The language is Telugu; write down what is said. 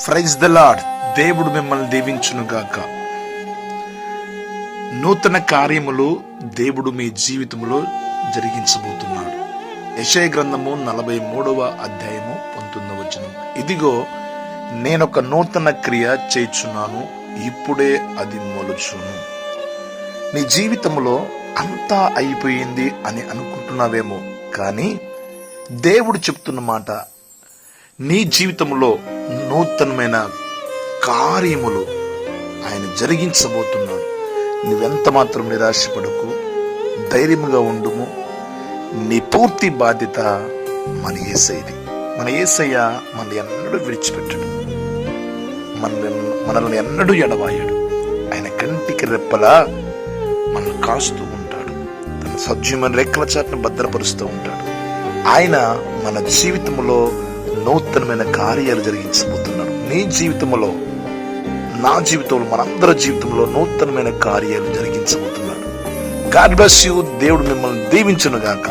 Praise the lord. దేవుడు మిమ్మల్ని దీవించునుగాక. నూతన కార్యములు దేవుడు మీ జీవితంలో జరిగించబోతున్నాడు. యెషయా గ్రంథము 43వ అధ్యాయము 19వ వచనం. ఇదిగో నేనొక నూతన క్రియ చేయుచున్నాను, ఇప్పుడే అది మొలుచును. నీ జీవితంలో అంతా అయిపోయింది అని అనుకుంటున్నావేమో, కానీ దేవుడు చెప్తున్న మాట, నీ జీవితంలో నూతనమైన కార్యములు ఆయన జరిగించబోతున్నాడు. నువ్వెంత మాత్రం నిరాశపడకు, ధైర్యముగా ఉండుము. నీ పూర్తి బాధ్యత మన యేసయ్యది. మన యేసయ్య మనల్ని ఎన్నడూ విడిచిపెట్టడు, మనల్ని ఎన్నడూ ఎడవాయడు. ఆయన కంటికి రెప్పలా మనల్ని కాస్తూ ఉంటాడు, తన సజీవమైన రెక్కల చాటును భద్రపరుస్తూ ఉంటాడు. ఆయన మన జీవితంలో నూతనమైన కార్యాలు జరిగించబోతున్నాడు. నీ జీవితంలో, నా జీవితంలో, మనందరి జీవితంలో నూతనమైన కార్యాలు జరిగించబోతున్నాడు. God bless you. దేవుడు మిమ్మల్ని దీవించును గాక.